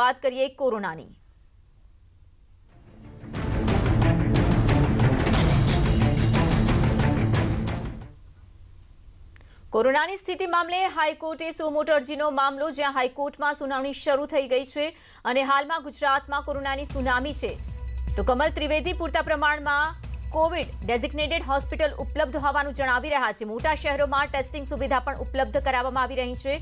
વાત કરીએ કોરોનાની। કોરોનાની સ્થિતિ મામલે હાઈકોર્ટે સો મોટો અરજીનો મામલો, જ્યાં હાઈકોર્ટમાં સુનાવણી શરૂ થઈ ગઈ છે અને હાલમાં ગુજરાતમાં કોરોનાની સુનામી છે। તો કમલ ત્રિવેદી પૂરતા પ્રમાણમાં કોવિડ ડેઝિગ્નેટેડ હોસ્પિટલ ઉપલબ્ધ હોવાનું જણાવી રહ્યા છે। મોટા શહેરોમાં ટેસ્ટિંગ સુવિધા પણ ઉપલબ્ધ કરાવવામાં આવી રહી છે।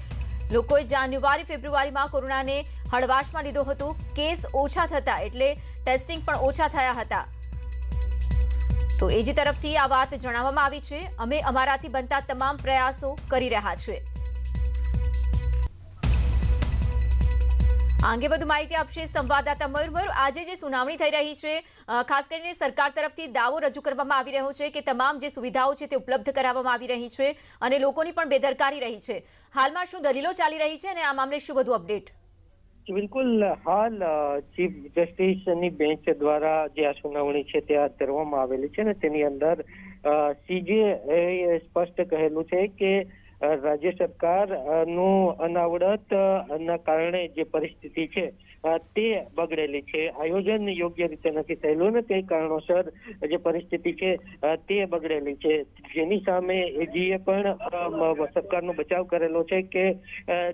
લોકોએ જાન્યુઆરી ફેબ્રુઆરીમાં કોરોનાને હળવાશમાં લીધો હતો। કેસ ઓછા થતા એટલે ટેસ્ટિંગ પણ ઓછા થયા હતા। તો એજી તરફથી આ વાત જણાવવામાં આવી છે। અમે અમારાથી બનતા તમામ પ્રયાસો કરી રહ્યા છીએ। આ અંગે વધુ માહિતી આપશે સંવાદદાતા મયુર। આજે જે સુનાવણી થઈ રહી છે, ખાસ કરીને સરકાર તરફથી દાવો રજૂ કરવામાં આવી રહ્યો છે કે તમામ જે સુવિધાઓ છે તે ઉપલબ્ધ કરાવવામાં આવી રહી છે અને લોકોની પણ બેદરકારી રહી છે। હાલમાં શું દલીલો ચાલી રહી છે અને આ મામલે શું વધુ અપડેટ? બિલકુલ, હાલ ચીફ જસ્ટિસની બેન્ચ દ્વારા જે આ સુનાવણી છે તે હાથ ધરવામાં આવેલી છે ને તેની અંદર સીજે એ સ્પષ્ટ કહેલું છે કે રાજ્ય સરકારનું અનાવડત ના કારણે જે પરિસ્થિતિ છે તે બગડેલી છે। આયોજન યોગ્ય રીતે નથી થયેલું ને તે કારણોસર જે પરિસ્થિતિ છે તે બગડેલી છે, જેની સામે એજીએ પણ સરકારનો બચાવ કરેલો છે કે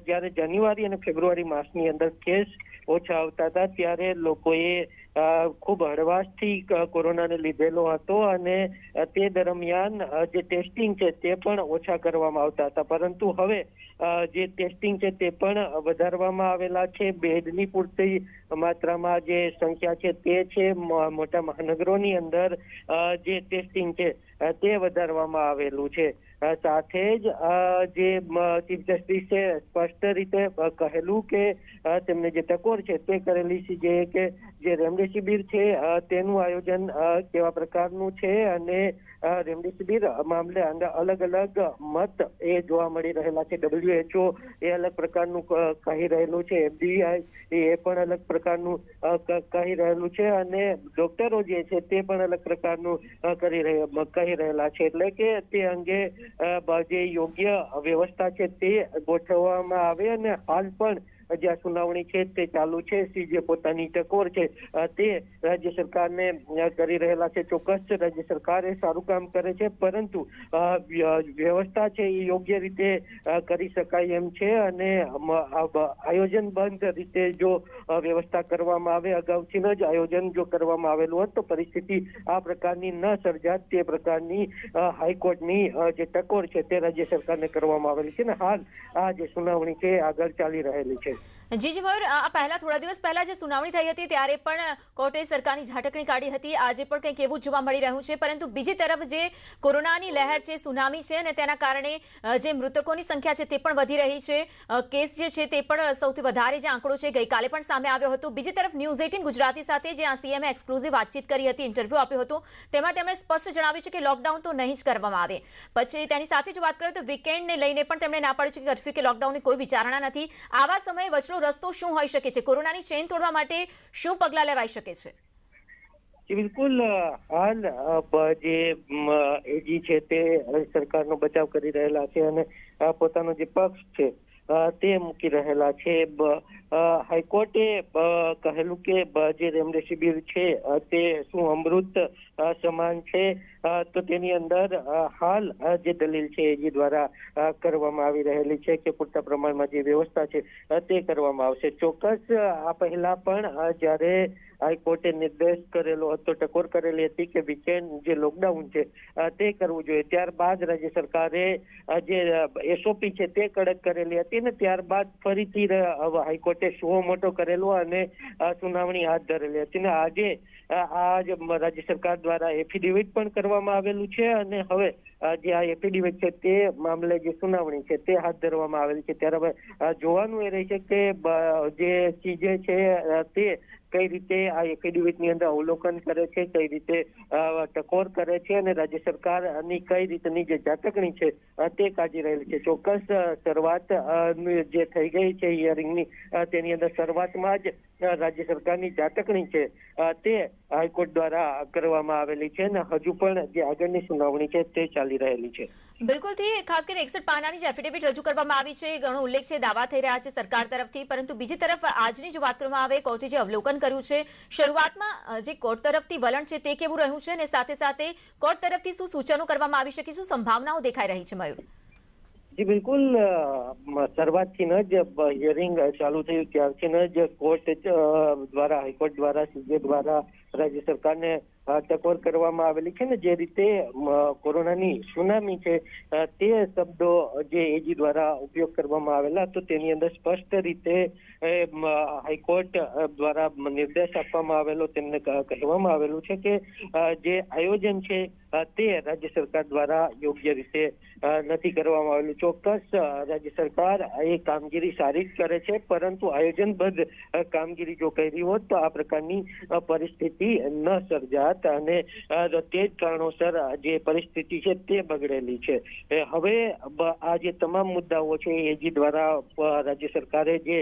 જ્યારે જાન્યુઆરી અને ફેબ્રુઆરી માસની અંદર કેસ ઓછા આવતા હતા ત્યારે લોકોએ ખૂબ હળવાશથી કોરોનાને લીધેલો હતો અને તે દરમિયાન જે ટેસ્ટિંગ છે તે પણ ઓછા કરવામાં આવતા હતા, પરંતુ હવે જે ટેસ્ટિંગ છે તે પણ વધારવામાં આવેલા છે। બેડની પૂરતી માત્રામાં જે સંખ્યા છે તે છે। મોટા મહાનગરોની અંદર જે ટેસ્ટિંગ છે તે વધારવામાં આવેલું છે। સાથે જ જે ચીફ જસ્ટિસે સ્પષ્ટ રીતે કહેલું કે તેમને જે ટકોર છે તે કરેલી છે કે જે રેમડેસિવિર છે તેનું આયોજન કેવા પ્રકારનું છે અને રેમડેસિવિર મામલે અલગ અલગ મત એ જોવા મળી રહેલા છે। WHO એ અલગ પ્રકારનું કહી રહેલું છે, FBI એ પણ અલગ પ્રકારનું કહી રહેલું છે અને ડોક્ટરો જે છે તે પણ અલગ પ્રકારનું કહી રહેલા છે। એટલે કે તે અંગે જે યોગ્ય વ્યવસ્થા છે તે ગોઠવવામાં આવે અને હાલ પણ જે સુનાવણી છે તે ચાલુ છે। જે પોતાની ટકોર છે તે રાજ્ય સરકારને કરી રહેલા છે। ચોક્કસ રાજ્ય સરકાર એ સારું કામ કરે છે, પરંતુ વ્યવસ્થા છે એ યોગ્ય રીતે કરી શકાય એમ છે અને આયોજનબદ્ધ રીતે જો વ્યવસ્થા કરવામાં આવે, અગાઉથી જ આયોજન જો કરવામાં આવેલું હોત તો પરિસ્થિતિ આ પ્રકારની ન સર્જાત। તે પ્રકારની હાઈકોર્ટની જે ટકોર છે તે રાજ્ય સરકારને કરવામાં આવેલી છે ને હાલ આ જે સુનાવણી છે આગળ ચાલી રહેલી છે। જી મયુર, આ પહેલા થોડા દિવસ પહેલા જે સુનાવણી થઈ હતી ત્યારે પણ કોર્ટે સરકારની ઝાટકણી કાઢી હતી। આજે પણ કંઈક એવું જોવા મળી રહ્યું છે, પરંતુ બીજી તરફ જે કોરોનાની લહેર છે, સુનામી છે અને તેના કારણે જે મૃતકોની સંખ્યા છે તે પણ વધી રહી છે। કેસ જે છે તે પણ સૌથી વધારે જે આંકડો છે ગઈકાલે પણ સામે આવ્યો હતો। બીજી તરફ ન્યૂઝ 18 ગુજરાતી સાથે જે સીએમએ એક્સક્લુઝિવ વાતચીત કરી હતી, ઇન્ટરવ્યુ આપ્યો હતો, તેમાં તેમણે સ્પષ્ટ જણાવ્યું છે કે લોકડાઉન તો નહીં જ કરવામાં આવે। પછી તેની સાથે જો વાત કરીએ તો વીકેન્ડને લઈને પણ તેમણે ના પાડ્યું છે કે કર્ફ્યુ કે લોકડાઉનની કોઈ વિચારણા નથી। આવા સમયે વચલો રસ્તો શું હોઈ શકે છે? કોરોનાની ચેઇન તોડવા માટે શું પગલાં લેવાઈ શકે છે? બિલકુલ, હાલ જે એજી છે તે સરકારનો બચાવ કરી રહેલા છે અને પોતાનો જે પક્ષ છે તે મૂકી રહેલા છે। હાઈકોર્ટે કહેલું કે જે રેમડેસિવિર છે તે શું અમૃત સમાન છે, તો તેની અંદર હાલ જે દલીલ છે એજી દ્વારા કરવામાં આવી રહેલી છે કે પૂરતા પ્રમાણમાં જે વ્યવસ્થા છે તે કરવામાં આવશે। ચોક્કસ આ પહેલા પણ જ્યારે હાઈકોર્ટે નિર્દેશ કરેલો હતો, ટકોર કરેલી હતી કે વીકેન્ડ જે લોકડાઉન છે તે કરવું જોઈએ, ત્યારબાદ રાજ્ય સરકારે જે એસઓપી છે તે કડક કરેલી હતી ને ત્યારબાદ ફરીથી હાઈકોર્ટે સુઓ મોટો કરેલો અને સુનાવણી હાથ ધરેલી હતી ને આજે આ રાજ્ય સરકાર દ્વારા એફિડેવિટ પણ કરવામાં આવેલું છે અને હવે જે આ એફિડેવિટ છે તે મામલે જે સુનાવણી છે તે હાથ ધરવામાં આવેલી છે। ત્યારે હવે જોવાનું એ રહે છે કે જે સીજે છે તે કઈ રીતે આ એફિડેવિટની અંદર અવલોકન કરે છે, કઈ રીતે ટકોર કરે છે અને રાજ્ય સરકારની કઈ રીતની જે ઝાટકણી છે તે કાઢી રહેલી છે। ચોક્કસ શરૂઆત જે થઈ ગઈ છે હિયરિંગની, તેની અંદર શરૂઆતમાં જ રાજ્ય સરકારની ઝાટકણી છે તે હાઈકોર્ટ દ્વારા કરવામાં આવેલી છે અને હજુ પણ જે આગળની સુનાવણી છે તે ચાલી રહેલી છે। બિલકુલથી ખાસ કરીને 61 પાનાની જે એફિડેવિટ રજૂ કરવામાં આવી છે ઘણો ઉલ્લેખ છે, દાવા થઈ રહ્યા છે સરકાર તરફથી, પરંતુ બીજી તરફ આજની જો વાત કરવામાં આવે, કોર્ટે જે અવલોકન કર્યું છે, શરૂઆતમાં જે કોર્ટ તરફથી વલણ છે તે કેવું રહ્યું છે અને સાથે સાથે કોર્ટ તરફથી શું સૂચનો કરવામાં આવી શકે, શું સંભાવનાઓ દેખાઈ રહી છે? મયુર જી બિલકુલ, શરૂઆતથી જ હિયરિંગ ચાલુ થયું ત્યારથી જ કોર્ટ દ્વારા, હાઈકોર્ટ દ્વારા, સીજે દ્વારા રાજ્ય સરકારને ટકોર કરવામાં આવેલી છે ને જે રીતે કોરોનાની સુનામી છે તે શબ્દો જે એજી દ્વારા ઉપયોગ કરવામાં આવેલા, તો તેની અંદર સ્પષ્ટ રીતે હાઈકોર્ટ દ્વારા નિર્દેશ આપવામાં આવેલો, તેમને કહેવામાં આવેલું છે કે જે આયોજન છે તે રાજ્ય સરકાર દ્વારા યોગ્ય રીતે નથી કરવામાં આવેલું. ચોક્કસ રાજ્ય સરકાર એ કામગીરી સારી જ કરે છે, પરંતુ આયોજનબદ્ધ કામગીરી જો કરી હોત તો આ પ્રકારની પરિસ્થિતિ ન સર્જાત અને તે જ કારણોસર જે પરિસ્થિતિ છે તે બગડેલી છે. હવે આ જે તમામ મુદ્દાઓ છે એજી દ્વારા રાજ્ય સરકારે જે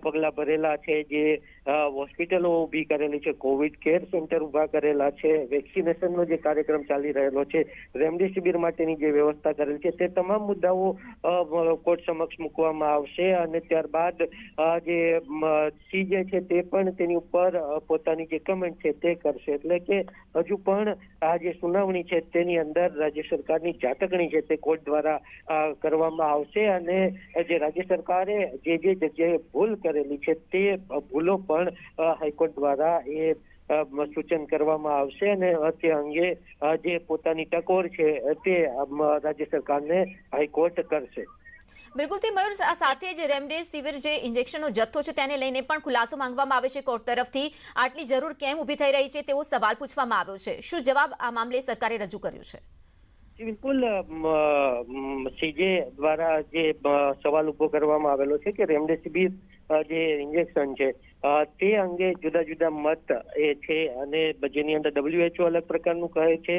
પગલા ભરેલા છે, જે હોસ્પિટલો ઊભી કરેલી છે, કોવિડ કેર સેન્ટર ઊભા કરેલા છે, વેક્સિનેશનનો જે કાર્યક્રમ ચાલી રહેલો છે, રેમડેસિવિર માટેની જે વ્યવસ્થા કરેલી છે, તે તમામ મુદ્દાઓ કોર્ટ સમક્ષ મૂકવામાં આવશે અને ત્યારબાદ જે સીજે છે તે પણ તેની ઉપર પોતાની જે કમેન્ટ છે તે કરશે. એટલે કે હજુ પણ આ જે સુનાવણી છે તેની અંદર રાજ્ય સરકારની ઝાટકણી છે તે કોર્ટ દ્વારા કરવામાં આવશે અને જે રાજ્ય સરકારે જે જગ્યાએ ભૂલ કરેલી છે તે ભૂલો પણ હાઈકોર્ટ દ્વારા એ સૂચન કરવામાં આવશે અને તે અંગે જે પોતાની ટકોર છે તે રાજ્ય સરકારને હાઈકોર્ટ કરશે. બિલકુલથી મયુર, આ સાથે જ રેમડેસિવિર જે ઇન્જેક્શનનો જથ્થો છે તેને લઈને પણ ખુલાસો માંગવામાં આવે છે કોર્ટ તરફથી. આટલી જરૂર કેમ ઊભી થઈ રહી છે તેવો સવાલ પૂછવામાં આવ્યો છે. શું જવાબ આ મામલે સરકારે રજૂ કર્યું છે? બિલકુલ, સીજે દ્વારા જે સવાલ ઉભો કરવામાં આવેલો છે કે રેમડેસિવિર જે ઇન્જેક્શન છે તે અંગે જુદા જુદા મત એ છે અને જેની અંદર WHO અલગ પ્રકારનું કહે છે,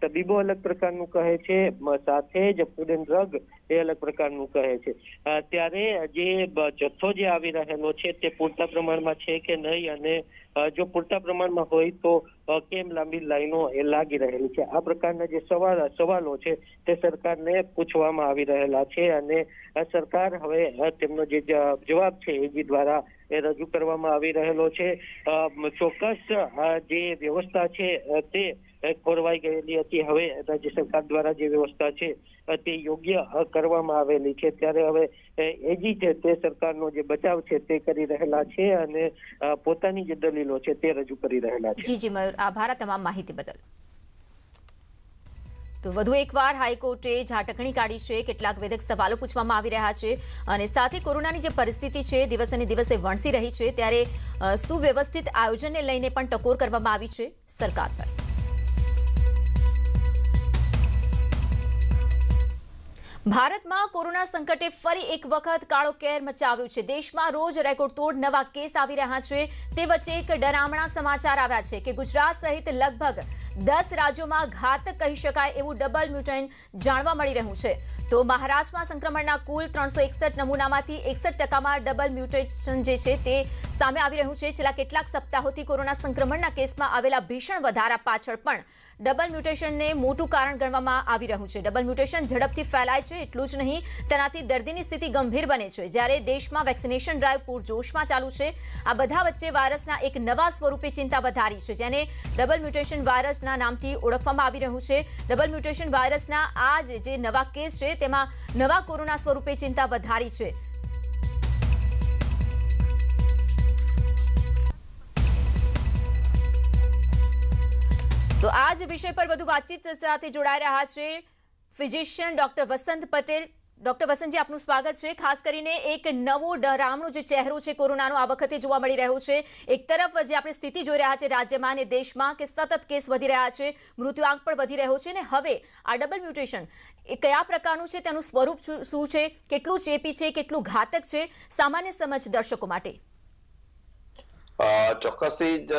તબીબો અલગ પ્રકારનું કહે છે, સાથે જ ફૂડ એન્ડ ડ્રગ એ અલગ પ્રકારનું કહે છે. ત્યારે જે જથ્થો જે આવી રહેલો છે તે પૂરતા પ્રમાણમાં છે કે નહીં અને જો પૂરતા પ્રમાણમાં હોય તો કેમ લાંબી લાઈનો એ લાગી રહેલી છે, આ પ્રકારના જે સવાલો છે તે સરકારને પૂછવામાં આવી રહેલા છે અને સરકાર હવે તેમનો જે જવાબ છે એજી દ્વારા એ રજૂ કરવામાં આવી રહેલો છે. ચોક્કસ જે વ્યવસ્થા છે તે ખોરવાઈ ગયેલી હતી, હવે રાજ્ય સરકાર દ્વારા જે વ્યવસ્થા છે તે યોગ્ય કરવામાં આવેલી છે. ત્યારે હવે એજી છે તે સરકારનો જે બચાવ છે તે કરી રહેલા છે અને પોતાની જે દલીલો છે તે રજૂ કરી રહેલા છે. જી મયુર, આભાર તમામ માહિતી બદલ. તો વધુ એકવાર હાઈકોર્ટે ઝાટકણી કાઢી છે, કેટલાક વેધક સવાલો પૂછવામાં આવી રહ્યા છે અને સાથે કોરોનાની જે પરિસ્થિતિ છે દિવસે ને દિવસે વણસી રહી છે ત્યારે સુવ્યવસ્થિત આયોજનને લઈને પણ ટકોર કરવામાં આવી છે સરકાર પર. ભારતમાં કોરોના સંકટે ફરી એક વખત કાળો કેર મચાવ્યો છે. દેશમાં રોજ રેકોર્ડ તોડ નવા કેસ આવી રહ્યા છે. તે વચ્ચે એક ડરામણા સમાચાર આવ્યા છે કે ગુજરાત સહિત લગભગ 10 રાજ્યોમાં ઘાતક કહી શકાય એવું ડબલ મ્યુટેન્ટ જાણવા મળી રહ્યું છે. તો મહારાષ્ટ્રમાં સંક્રમણના કુલ 361 નમૂનામાંથી 61% ડબલ મ્યુટેશન જે છે તે સામે આવી રહ્યું છે. છેલ્લા કેટલાક સપ્તાહોથી કોરોના સંક્રમણના કેસમાં આવેલા ભીષણ વધારા પાછળ પણ ડબલ મ્યુટેશનને મોટું કારણ ગણવામાં આવી રહ્યું છે. ડબલ મ્યુટેશન ઝડપથી ફેલાય છે, એટલું જ નહીં તેનાથી દર્દીની સ્થિતિ ગંભીર બને છે. જ્યારે દેશમાં વેક્સિનેશન ડ્રાઈવ પૂરજોશમાં ચાલુ છે, આ બધા વચ્ચે વાયરસના એક નવા સ્વરૂપે ચિંતા વધારી છે, જેને ડબલ મ્યુટેશન વાયરસના નામથી ઓળખવામાં આવી રહ્યું છે. ડબલ મ્યુટેશન વાયરસના આ જે નવા કેસ છે તેમાં નવા કોરોના સ્વરૂપે ચિંતા વધારી છે. તો આ જ વિષય પર વધુ વાતચીત સાથે જોડાઈ રહ્યા છે ફિઝિશિયન ડોક્ટર વસંત પટેલ. ડોક્ટર વસંતજી, આપનું સ્વાગત છે. ખાસ કરીને એક નવો ડરામણો જે ચહેરો છે કોરોનાનો આ વખતે જોવા મળી રહ્યો છે. એક તરફ જે આપણે સ્થિતિ જોઈ રહ્યા છે રાજ્યમાં અને દેશમાં કે સતત કેસ વધી રહ્યા છે, મૃત્યુઆંક પણ વધી રહ્યો છે, અને હવે આ ડબલ મ્યુટેશન એ કયા પ્રકારનું છે, તેનું સ્વરૂપ શું છે, કેટલું ચેપી છે, કેટલું ઘાતક છે, સામાન્ય સમજ દર્શકો માટે. ચોક્કસથી જ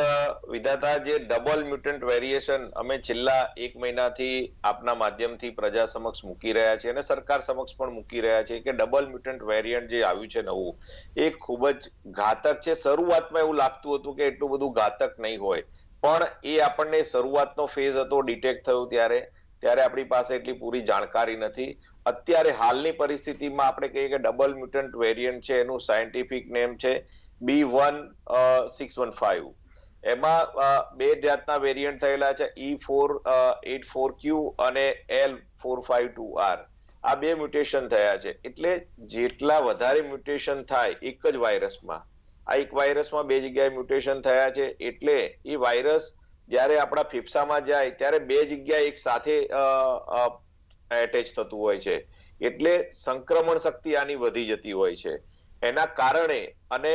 વિધાતા, જે ડબલ મ્યુટન્ટ વેરિએશન અમે છેલ્લા 1 મહિનાથી આપના માધ્યમથી પ્રજા સમક્ષ મૂકી રહ્યા છીએ અને સરકાર સમક્ષ પણ મૂકી રહ્યા છીએ કે ડબલ મ્યુટન્ટ વેરિયન્ટ જે આવ્યું છે નવું, એ ખૂબ જ ઘાતક છે. શરૂઆતમાં એવું લાગતું હતું કે એટલું બધું ઘાતક નહીં હોય, પણ એ આપણને શરૂઆતનો ફેઝ હતો ડિટેક્ટ થયું ત્યારે, ત્યારે આપણી પાસે એટલી પૂરી જાણકારી નથી. અત્યારે હાલની પરિસ્થિતિમાં આપણે કહીએ કે ડબલ મ્યુટન્ટ વેરિયન્ટ છે, એનું સાયન્ટિફિક નેમ છે B1615. એમાં બે જાતના વેરિયન્ટ થયેલા છે, E484Q અને L452R. આ બે મ્યુટેશન થયા છે. એટલે જેટલા વધારે મ્યુટેશન થાય એક જ વાયરસમાં, આ એક વાયરસમાં બે જગ્યાએ મ્યુટેશન થયા છે, એટલે એ વાયરસ જ્યારે આપણા ફેફસામાં જાય ત્યારે બે જગ્યાએ એક સાથે એટેચ થતું હોય છે, એટલે સંક્રમણ શક્તિ આની વધી જતી હોય છે. એના કારણે અને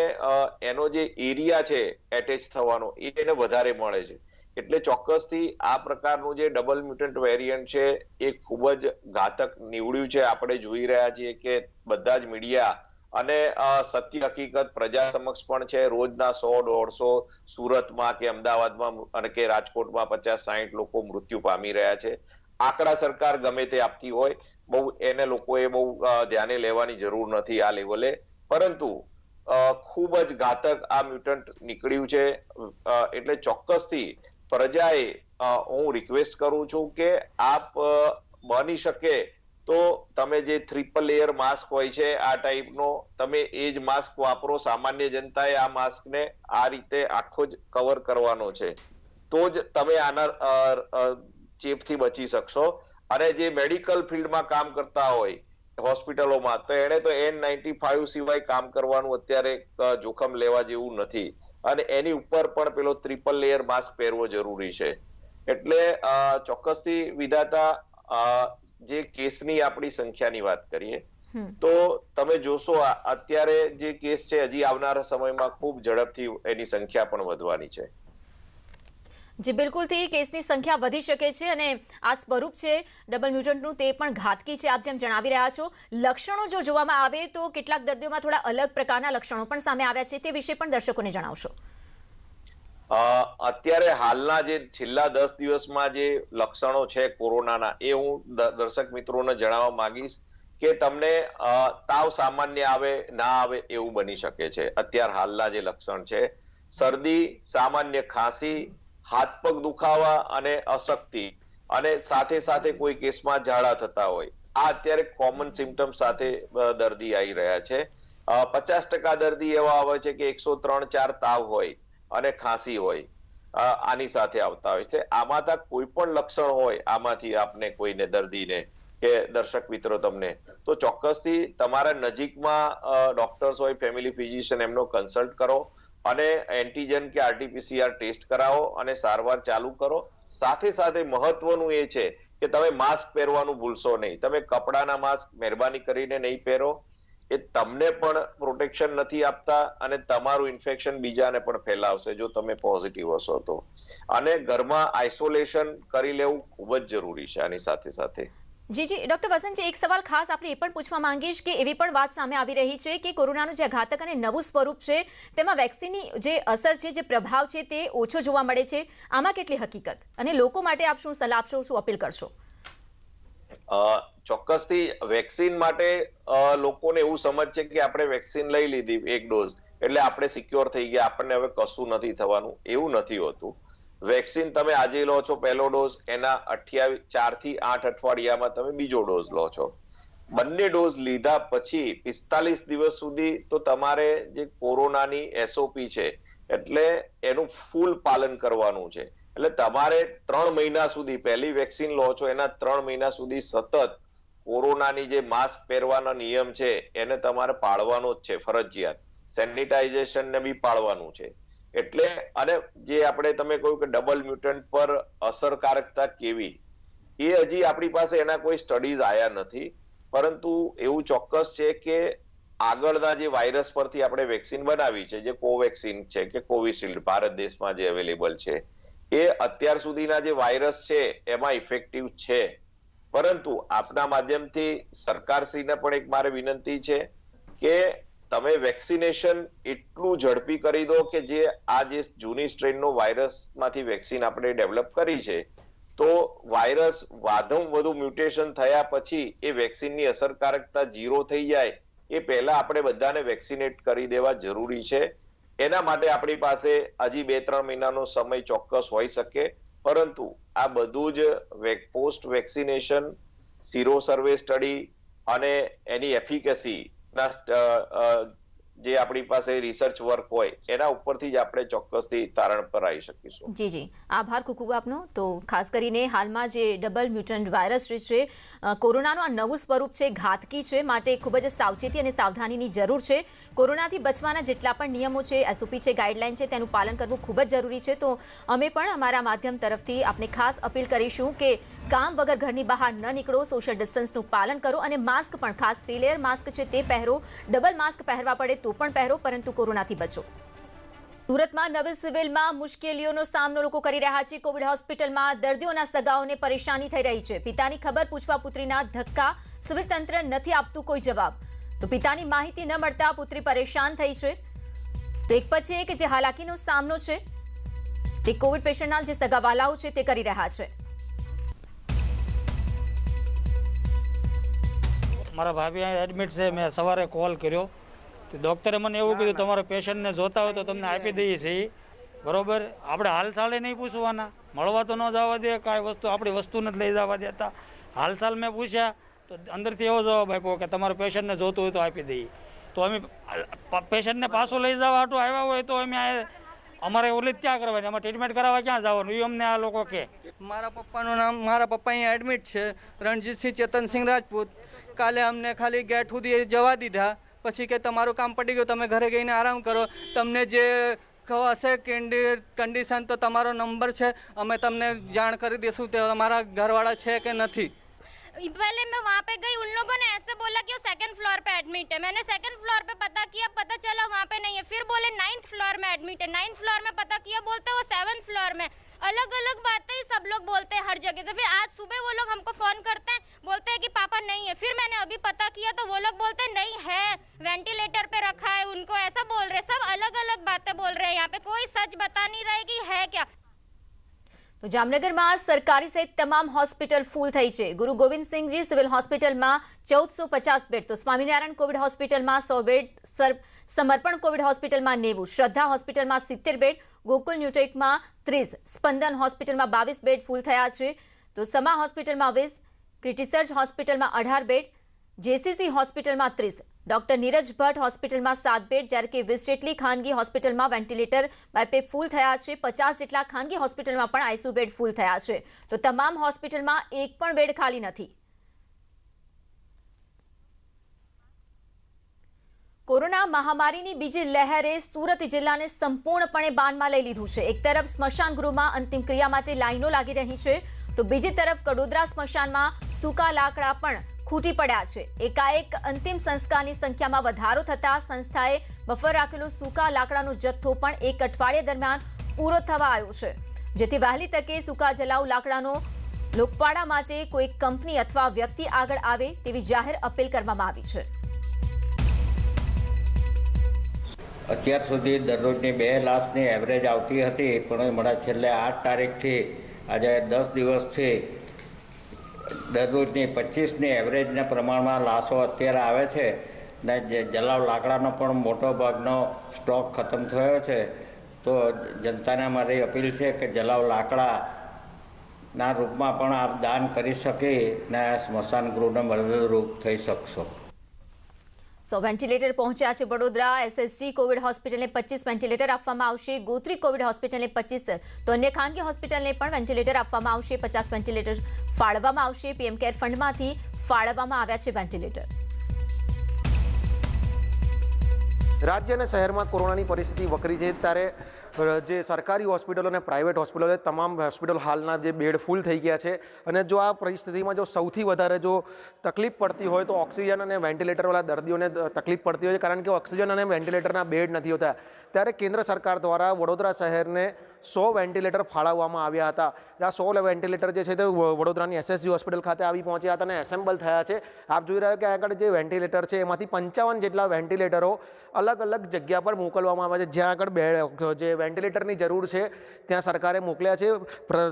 એનો જે એરિયા છે એટેચ થવાનો એને વધારે મળે છે. એટલે ચોક્કસથી આ પ્રકારનું જે ડબલ મ્યુટન્ટ વેરિયન્ટ છે એ ખૂબ જ ઘાતક નીવડ્યું છે. આપણે જોઈ રહ્યા છીએ કે બધા જ મીડિયા અને સત્ય હકીકત પ્રજા સમક્ષ પણ છે. રોજના 100-150 સુરતમાં કે અમદાવાદમાં અને કે રાજકોટમાં 50-60 લોકો મૃત્યુ પામી રહ્યા છે. આંકડા સરકાર ગમે તે આપતી હોય, બહુ એને લોકોએ બહુ ધ્યાને લેવાની જરૂર નથી આ લેવલે, પરંતુ ખૂબ જ ઘાતક આ મ્યુટન્ટ નીકળ્યું છે. એટલે ચોક્કસથી પ્રજાએ હું રિક્વેસ્ટ કરું છું કે આપ બની શકે તો તમે જે ટ્રિપલ લેયર માસ્ક હોય છે આ ટાઈપનો, તમે એ જ માસ્ક વાપરો. સામાન્ય જનતાએ આ માસ્કને આ રીતે આખો જ કવર કરવાનો છે, તો જ તમે આના ચેપથી બચી શકશો. અને જે મેડિકલ ફિલ્ડમાં કામ કરતા હોય હોસ્પિટલોમાં, તો એને તો N95 સિવાય કામ કરવાનું અત્યારે જોખમ લેવા જેવું નથી, અને એની ઉપર પણ પેલો ટ્રિપલ લેયર માસ્ક પહેરવો જરૂરી છે. એટલે ચોક્કસથી વિધાતા જે કેસની આપણી સંખ્યાની વાત કરીએ તો તમે જોશો અત્યારે જે કેસ છે હજી આવનારા સમયમાં ખૂબ ઝડપથી એની સંખ્યા પણ વધવાની છે. જે બિલકુલથી કેસની સંખ્યા વધી શકે છે અને આ સ્વરૂપ છે ડબલ મ્યુટન્ટનું તે પણ ઘાતકી છે, આપ જેમ જણાવી રહ્યા છો. લક્ષણો જો જોવામાં આવે તો કેટલાક દર્દીઓમાં થોડા અલગ પ્રકારના લક્ષણો પણ સામે આવ્યા છે, તે વિશે પણ દર્શકોને જણાવશો. અત્યારે હાલના જે છેલ્લા 10 દિવસમાં જે લક્ષણો છે કોરોનાના, એ હું દર્શક મિત્રોને જણાવવા માંગીશ કે તમને તાવ સામાન્ય આવે ના આવે એવું બની શકે છે. અત્યારે હાલના જે લક્ષણ છે, શરદી, સામાન્ય ખાંસી, હાથ પગ દુખાવા અને અશક્તિ, અને સાથે સાથે કોઈ કેસમાં ઝાડા થતા હોય, આ અત્યારે કોમન સિમ્પટમ સાથે દર્દી આવી રહ્યા છે. 50% દર્દી એવા આવે છે કે 103-4 તાવ હોય અને ખાંસી હોય, આની સાથે આવતા હોય છે. આમાંથી કોઈ પણ લક્ષણ હોય આમાંથી આપને કોઈને દર્દીને કે દર્શક મિત્રો તમને, તો ચોક્કસથી તમારા નજીકમાં ડોક્ટર્સ હોય, ફેમિલી ફિઝિશિયન, એમનો કન્સલ્ટ કરો અને એન્ટીજન કે RT-PCR ટેસ્ટ કરાવો અને સારવાર ચાલુ કરો. સાથે સાથે મહત્વનું એ છે કે તમે માસ્ક પહેરવાનું ભૂલશો નહીં. તમે કપડાના માસ્ક મહેરબાની કરીને નહીં પહેરો, એ તમને પણ પ્રોટેક્શન નથી આપતા અને તમારું ઇન્ફેક્શન બીજાને પણ ફેલાવશે જો તમે પોઝિટિવ હશો તો. અને ઘરમાં આઇસોલેશન કરી લેવું ખૂબ જ જરૂરી છે આની સાથે સાથે. જી ડોક્ટર વસંતજી, એક સવાલ ખાસ આપણે એ પણ પૂછવા માંગીશ કે એવી પણ વાત સામે આવી રહી છે કે કોરોનાનું જે ઘાતક અને નવું સ્વરૂપ છે તેમાં વેક્સિનની જે અસર છે, જે પ્રભાવ છે તે ઓછો જોવા મળે છે. આમાં કેટલી હકીકત, અને લોકો માટે આપ શું સલાહ આપશો, શું અપીલ કરશો? ચોક્કસથી વેક્સિન માટે લોકોને એવું સમજ છે કે આપણે વેક્સિન લઈ લીધી એક ડોઝ એટલે આપણે સિક્યોર થઈ ગયા, આપણને હવે કશું નથી થવાનું. એવું નથી હોતું. વેક્સિન તમે આજે લો છો પહેલો ડોઝ, એના 4 થી 8 અઠવાડિયામાં તમે બીજો ડોઝ લો છો. બંને ડોઝ લીધા પછી 45 દિવસ સુધી તો તમારે જે કોરોનાની SOP છે એટલે એનું ફૂલ પાલન કરવાનું છે. એટલે તમારે 3 મહિના સુધી, પહેલી વેક્સિન લો છો એના 3 મહિના સુધી સતત કોરોનાની જે માસ્ક પહેરવાનો નિયમ છે એને તમારે પાળવાનો જ છે, ફરજિયાત. સેનિટાઇઝેશન ને બી પાળવાનું છે. એટલે અને જે આપણે તમે કહ્યું કે ડબલ મ્યુટન્ટ પર અસરકારકતા કેવી, એ હજી આપણી પાસે એના કોઈ સ્ટડીઝ આયા નથી, પરંતુ એવું ચોક્કસ છે કે આગળના જે વાયરસ પરથી આપણે વેક્સિન બનાવી છે, જે કોવેક્સિન છે કે કોવિશિલ્ડ ભારત દેશમાં જે અવેલેબલ છે, એ અત્યાર સુધીના જે વાયરસ છે એમાં ઇફેક્ટિવ છે. પરંતુ આપના માધ્યમથી સરકારશ્રીને પણ એક મારે વિનંતી છે કે તમે વેક્સિનેશન એટલું ઝડપી કરી દો કે જે આ જે જૂની સ્ટ્રેનનો વાયરસમાંથી વેક્સિન આપણે ડેવલપ કરી છે, તો વાયરસ વધુ મ્યુટેશન થયા પછી એ વેક્સિનની અસરકારકતા 0 થઈ જાય એ પહેલા આપણે બધાને વેક્સિનેટ કરી દેવા જરૂરી છે. એના માટે આપણી પાસે હજી 2-3 મહિનાનો સમય ચોક્કસ હોઈ શકે, પરંતુ આ બધું જ પોસ્ટ વેક્સિનેશન સીરો સર્વે સ્ટડી અને એની એફિકેસી ના જે આપણી પાસે રિસર્ચ વર્ક હોય એના ઉપરથી જ આપણે ચોક્કસથી તારણ પર આવી શકીશું. જી આભાર કુકુ આપનો. તો ખાસ કરીને હાલમાં જે ડબલ મ્યુટન્ટ વાયરસ જે છે કોરોનાનું આ નવું સ્વરૂપ છે, ઘાતકી છે, માટે ખૂબ જ સાવચેતી અને સાવધાનીની જરૂર છે. કોરોનાથી બચવાના જેટલા પણ નિયમો છે, એસઓપી છે, ગાઈડલાઈન છે, તેનું પાલન કરવું ખૂબ જ જરૂરી છે. તો અમે પણ અમારા માધ્યમ તરફથી આપને ખાસ અપીલ કરીશું કે કામ વગર ઘરની બહાર ન નીકળો, સોશિયલ ડિસ્ટન્સનું પાલન કરો અને માસ્ક પણ ખાસ 3 લેયર માસ્ક છે તે પહેરો. ડબલ માસ્ક પહેરવા પડે તો પણ પહેરો, પરંતુ કોરોનાથી બચો. સુરતમાં નવી સિવિલમાં મુશ્કેલીઓનો સામનો લોકો કરી રહ્યા છે. કોવિડ હોસ્પિટલમાં દર્દીઓના સગાઓને પરેશાની થઈ રહી છે. પિતાની ખબર પૂછવા પુત્રીના ધક્કા, સિવિલ તંત્ર નથી આપતું કોઈ જવાબ. તો પિતાની માહિતી ન મળતા પુત્રી પરેશાન થઈ છે. તો એક પછી એક જે હાલાકીનો સામનો છે તે કોવિડ પેશન્ટના જે સગાવાલાઓ છે તે કરી રહ્યા છે. મારા ભાભી અહીં એડમિટ છે. મેં સવારે કોલ કર્યો તો ડૉક્ટરે મને એવું કીધું તમારા પેશન્ટને જોતા હોય તો તમને આપી દઈએ છીએ. બરોબર, આપણે હાલચાલે નહીં પૂછવાના, મળવા તો ન જવા દે, કાંઈ વસ્તુ આપણી વસ્તુ નથી લઈ જવા દેતા. હાલચાલ મેં પૂછ્યા તો અંદરથી એવો જવાબ આપ્યો કે તમારા પેશન્ટને જોતું હોય તો આપી દઈએ. તો અમે પેશન્ટને પાછો લઈ જવા હાટું આવ્યા હોય તો અમે અમારે ઓલી જ ક્યાં કરવાની, અમારે ટ્રીટમેન્ટ કરાવવા ક્યાં જવાનું એ અમને આ લોકો કહે. મારા પપ્પા અહીંયા એડમિટ છે, રણજીતસિંહ ચેતનસિંહ રાજપૂત. કાલે અમને ખાલી ગેટ સુધી જવા દીધા, પછી કે તમારું કામ પડી ગયું, તમે ઘરે ગઈને આરામ કરો, તમને જે હશે કન્ડિશન તો તમારો નંબર છે, અમે તમને જાણ કરી દઈશું તે તમારા ઘરવાળા છે કે નથી. पहले मैं वहाँ पे गई, उन लोगों ने ऐसे बोला कि वो 2nd फ्लोर पे एडमिट है. मैंने 2nd फ्लोर पे पता किया, पता चला वहाँ पे नहीं है. फिर बोले 9th फ्लोर में एडमिट है. 9th फ्लोर में पता किया, बोलते वो 7th फ्लोर में. अलग अलग बातें सब लोग बोलते हैं हर जगह से. फिर आज सुबह वो लोग हमको फोन करते हैं, बोलते हैं कि पापा नहीं है. फिर मैंने अभी पता किया तो वो लोग बोलते हैं नहीं है, वेंटिलेटर पे रखा है उनको, ऐसा बोल रहे. सब अलग अलग बातें बोल रहे हैं. यहाँ पे कोई सच बता नहीं रहे कि है क्या. તો જામનગરમાં સરકારી સહિત તમામ હોસ્પિટલ ફૂલ થઈ છે. ગુરુ ગોવિંદસિંહજી સિવિલ હોસ્પિટલમાં 1450 બેડ, તો સ્વામિનારાયણ કોવિડ હોસ્પિટલમાં 100 બેડ, સમર્પણ કોવિડ હોસ્પિટલમાં 90, શ્રદ્ધા હોસ્પિટલમાં 70 બેડ, ગોકુલ ન્યુટેકમાં 30, સ્પંદન હોસ્પિટલમાં 22 બેડ ફૂલ થયા છે. તો સમા હોસ્પિટલમાં 20, ક્રિટીસર્ચ હોસ્પિટલમાં 18 બેડ, જેસીસી હોસ્પિટલમાં 30, ડોક્ટર નીરજ ભટ્ટ હોસ્પિટલમાં 7 બેડ, જ્યારે કે 20 જેટલી ખાનગી હોસ્પિટલમાં વેન્ટિલેટર બાયપેપ ફૂલ થયા છે. 50 જેટલા ખાનગી હોસ્પિટલમાં પણ આઈસીયુ બેડ ફૂલ થયા છે. તો તમામ હોસ્પિટલમાં એક પણ બેડ ખાલી નથી. કોરોના મહામારીની બીજી લહેરે સુરત જિલ્લાને સંપૂર્ણપણે બાનમાં લઈ લીધું છે. એક તરફ સ્મશાન ગૃહમાં અંતિમ ક્રિયા માટે લાઈનો લાગી રહી છે, તો બીજી તરફ કડોદરા સ્મશાનમાં સૂકા લાકડા પણ ખૂટી પડ્યા છે. એકાએક અંતિમ સંસ્કારની સંખ્યામાં વધારો થતા સંસ્થાએ બફર રાખેલો સૂકા લાકડાનો જથ્થો પણ એક અઠવાડિયા દરમિયાન પૂરો થવા આવ્યો છે, જેથી વહેલી તકે સૂકા જલાઉ લાકડાનો લોકપાડા માટે કોઈ કંપની અથવા વ્યક્તિ આગળ આવે તેવી જાહેર અપીલ કરવામાં આવી છે. અત્યાર સુધી દરરોજની 2 લાશની એવરેજ આવતી હતી, પણ હમણાં છેલ્લે 8 તારીખથી આજે 10 દિવસથી દરરોજની 25ની એવરેજના પ્રમાણમાં લાશો અત્યારે આવે છે ને જે જલાવ લાકડાનો પણ મોટો ભાગનો સ્ટોક ખતમ થયો છે. તો જનતાને મારી અપીલ છે કે જલાવ લાકડાના રૂપમાં પણ આપ દાન કરી શકી ને સ્મશાન ગૃહને મદદરૂપ થઈ શકશો. વેન્ટિલેટર પહોંચ્યા છે વડોદરા. એસએસજી કોવિડ હોસ્પિટલને 25 વેન્ટિલેટર આપવામાં આવશે. ગોત્રી કોવિડ હોસ્પિટલને 25, તો અન્ય ખાનગી હોસ્પિટલને પણ વેન્ટિલેટર આપવામાં આવશે. 50 વેન્ટિલેટર ફાળવવામાં આવશે. પીએમ કેર ફંડમાંથી ફાળવવામાં આવ્યા છે વેન્ટિલેટર. રાજ્ય અને શહેરમાં કોરોનાની પરિસ્થિતિ વકરી છે, ત્યારે જે સરકારી હોસ્પિટલો અને પ્રાઇવેટ હોસ્પિટલો તમામ હોસ્પિટલ હાલના જે બેડ ફૂલ થઈ ગયા છે. અને જો આ પરિસ્થિતિમાં જો સૌથી વધારે જો તકલીફ પડતી હોય તો ઓક્સિજન અને વેન્ટિલેટરવાળા દર્દીઓને તકલીફ પડતી હોય છે, કારણ કે ઓક્સિજન અને વેન્ટિલેટરના બેડ નથી હોતા. ત્યારે કેન્દ્ર સરકાર દ્વારા વડોદરા શહેરને 100 વેન્ટિલેટર ફાળવવામાં આવ્યા હતા. આ 100 વેન્ટિલેટર જે છે તે વડોદરાની એસએસજી હોસ્પિટલ ખાતે આવી પહોંચ્યા હતા અને એસેમ્બલ થયા છે. આપ જોઈ રહ્યા કે આગળ જે વેન્ટિલેટર છે એમાંથી 55 જેટલા વેન્ટિલેટરો અલગ અલગ જગ્યા પર મોકલવામાં આવ્યા છે. જ્યાં આગળ જે વેન્ટિલેટરની જરૂર છે ત્યાં સરકારે મોકલ્યા છે,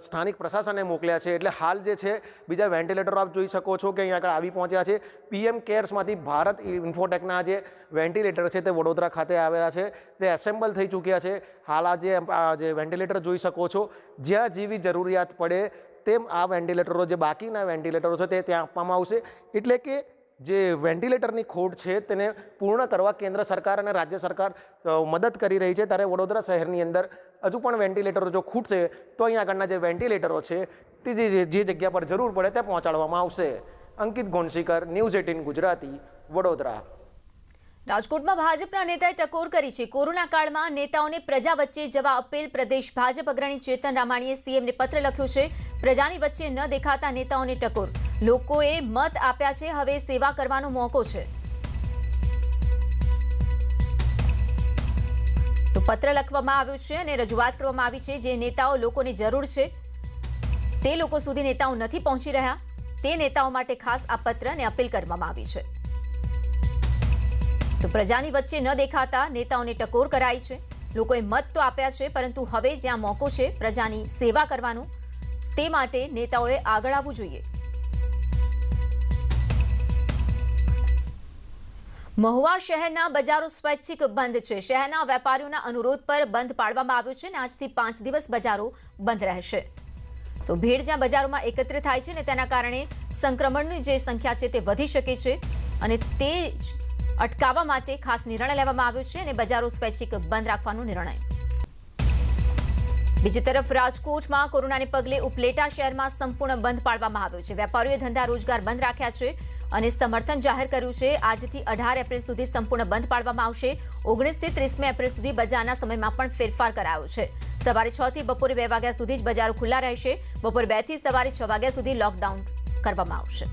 સ્થાનિક પ્રશાસને મોકલ્યા છે. એટલે હાલ જે છે બીજા વેન્ટિલેટરો આપ જોઈ શકો છો કે અહીં આગળ આવી પહોંચ્યા છે. પીએમ કેર્સમાંથી ભારત ઇન્ફોટેકના જે વેન્ટિલેટર છે તે વડોદરા ખાતે આવ્યા છે, તે એસેમ્બલ થઈ ચૂક્યા છે. હાલ આ જે વેન્ટિલેટર વેન્ટિલેટર જોઈ શકો છો, જ્યાં જેવી જરૂરિયાત પડે તેમ આ વેન્ટિલેટરો, જે બાકીના વેન્ટિલેટરો છે તે ત્યાં આપવામાં આવશે. એટલે કે જે વેન્ટિલેટરની ખોટ છે તેને પૂર્ણ કરવા કેન્દ્ર સરકાર અને રાજ્ય સરકાર મદદ કરી રહી છે. ત્યારે વડોદરા શહેરની અંદર હજુ પણ વેન્ટિલેટરો જો ખૂટશે તો અહીંયા આગળના જે વેન્ટિલેટરો છે તે જે જગ્યા પર જરૂર પડે ત્યાં પહોંચાડવામાં આવશે. અંકિત ગોંડશીકર, ન્યૂઝ 18 ગુજરાતી, વડોદરા. રાજકોટમાં ભાજપના નેતાએ ટકોર કરી છે. કોરોના કાળમાં નેતાઓને પ્રજા વચ્ચે જવા અપીલ. પ્રદેશ ભાજપ અગ્રણી ચેતન રામાણીએ સીએમને પત્ર લખ્યો છે. પ્રજાની વચ્ચે ન દેખાતા નેતાઓને ટકોર. લોકોએ મત આપ્યા છે, હવે સેવા કરવાનો મોકો છે. તો પત્ર લખવામાં આવ્યું છે અને રજૂઆત કરવામાં આવી છે. જે નેતાઓ લોકોની જરૂર છે તે લોકો સુધી નેતાઓ નથી પહોંચી રહ્યા, તે નેતાઓ માટે ખાસ આ પત્ર અને અપીલ કરવામાં આવી છે. તો પ્રજાની વચ્ચે ન દેખાતા નેતાઓને ટકોર કરાઈ છે. લોકોએ મત તો આપ્યા છે, પરંતુ હવે જ્યાં મોકો છે પ્રજાની સેવા કરવાનો, તે માટે નેતાઓએ આગળ આવવું જોઈએ. મહુવા શહેરના બજારો સ્વૈચ્છિક બંધ છે. શહેરના વેપારીઓના અનુરોધ પર બંધ પાડવામાં આવ્યો છે અને આજથી 5 દિવસ બજારો બંધ રહેશે. તો ભીડ જ્યાં બજારોમાં એકત્ર થાય છે ને તેના કારણે સંક્રમણની જે સંખ્યા છે તે વધી શકે છે અને તે અટકાવવા માટે ખાસ નિર્ણય લેવામાં આવ્યો છે અને બજારો સ્વૈચ્છિક બંધ રાખવાનો નિર્ણય. બીજી તરફ રાજકોટમાં કોરોનાને પગલે ઉપલેટા શહેરમાં સંપૂર્ણ બંધ પાડવામાં આવ્યો છે. વેપારીઓએ ધંધા રોજગાર બંધ રાખ્યા છે અને સમર્થન જાહેર કર્યું છે. આજથી 18 એપ્રિલ સુધી સંપૂર્ણ બંધ પાડવામાં આવશે. 19 થી 30 એપ્રિલ સુધી બજારના સમયમાં પણ ફેરફાર કરાયો છે. સવારે 6 થી બપોરે 2 વાગ્યા સુધી જ બજારો ખુલ્લા રહેશે. બપોરે 2 થી સવારે 6 વાગ્યા સુધી લોકડાઉન કરવામાં આવશે.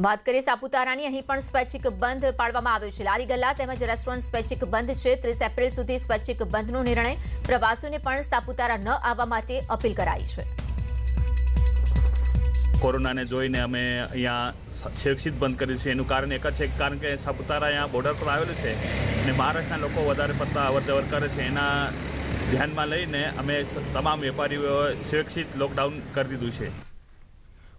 વાત કરીએ સાપુતારાની, અહીં પણ સ્વૈચ્છિક બંધ પાડવામાં આવ્યો છે. લારી ગલ્લા તેમજ રેસ્ટોરન્ટ સ્વૈચ્છિક બંધ છે. 30 એપ્રિલ સુધી સ્વૈચ્છિક બંધનો નિર્ણય. પ્રવાસીઓને પણ સાપુતારા ન આવવા માટે અપીલ કરાઈ છે. કોરોનાને જોઈને અમે અહીંયા સ્વૈચ્છિક બંધ કર્યું છે. એનું કારણ એક જ છે, કારણ કે સાપુતારા અહીંયા બોર્ડર પર આવેલું છે અને મહારાષ્ટ્રના લોકો વધારે પડતા અવરજવર કરે છે. એના ધ્યાનમાં લઈને અમે તમામ વેપારીઓએ સ્વૈચ્છિક લોકડાઉન કરી દીધું છે.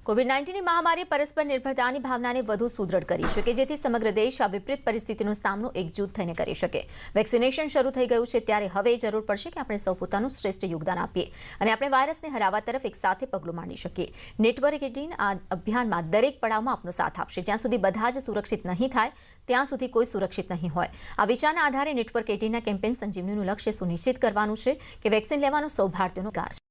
કોવિડ-19ની મહામારીએ પરસ્પર નિર્ભરતાની ભાવનાને વધુ સુદૃઢ કરી છે કે જેથી સમગ્ર દેશ આ વિપરીત પરિસ્થિતિનો સામનો એકજૂથ થઈને કરી શકે. વેક્સિનેશન શરૂ થઈ ગયું છે, ત્યારે હવે જરૂર પડશે કે આપણે સૌ પોતાનું શ્રેષ્ઠ યોગદાન આપીએ અને આપણે વાયરસને હરાવવા તરફ એક સાથે પગલું માંડી શકીએ. નેટવર્ક 18 આ અભિયાનમાં દરેક પડાવમાં આપનો સાથ આપશે. જ્યાં સુધી બધા જ સુરક્ષિત નહીં થાય ત્યાં સુધી કોઈ સુરક્ષિત નહીં હોય. આ વિચારના આધારે નેટવર્ક 18ના કેમ્પેઇન સંજીવનીનું લક્ષ્ય સુનિશ્ચિત કરવાનું છે કે વેક્સિન લેવાનો સૌ ભારતીયોનો અધિકાર છે.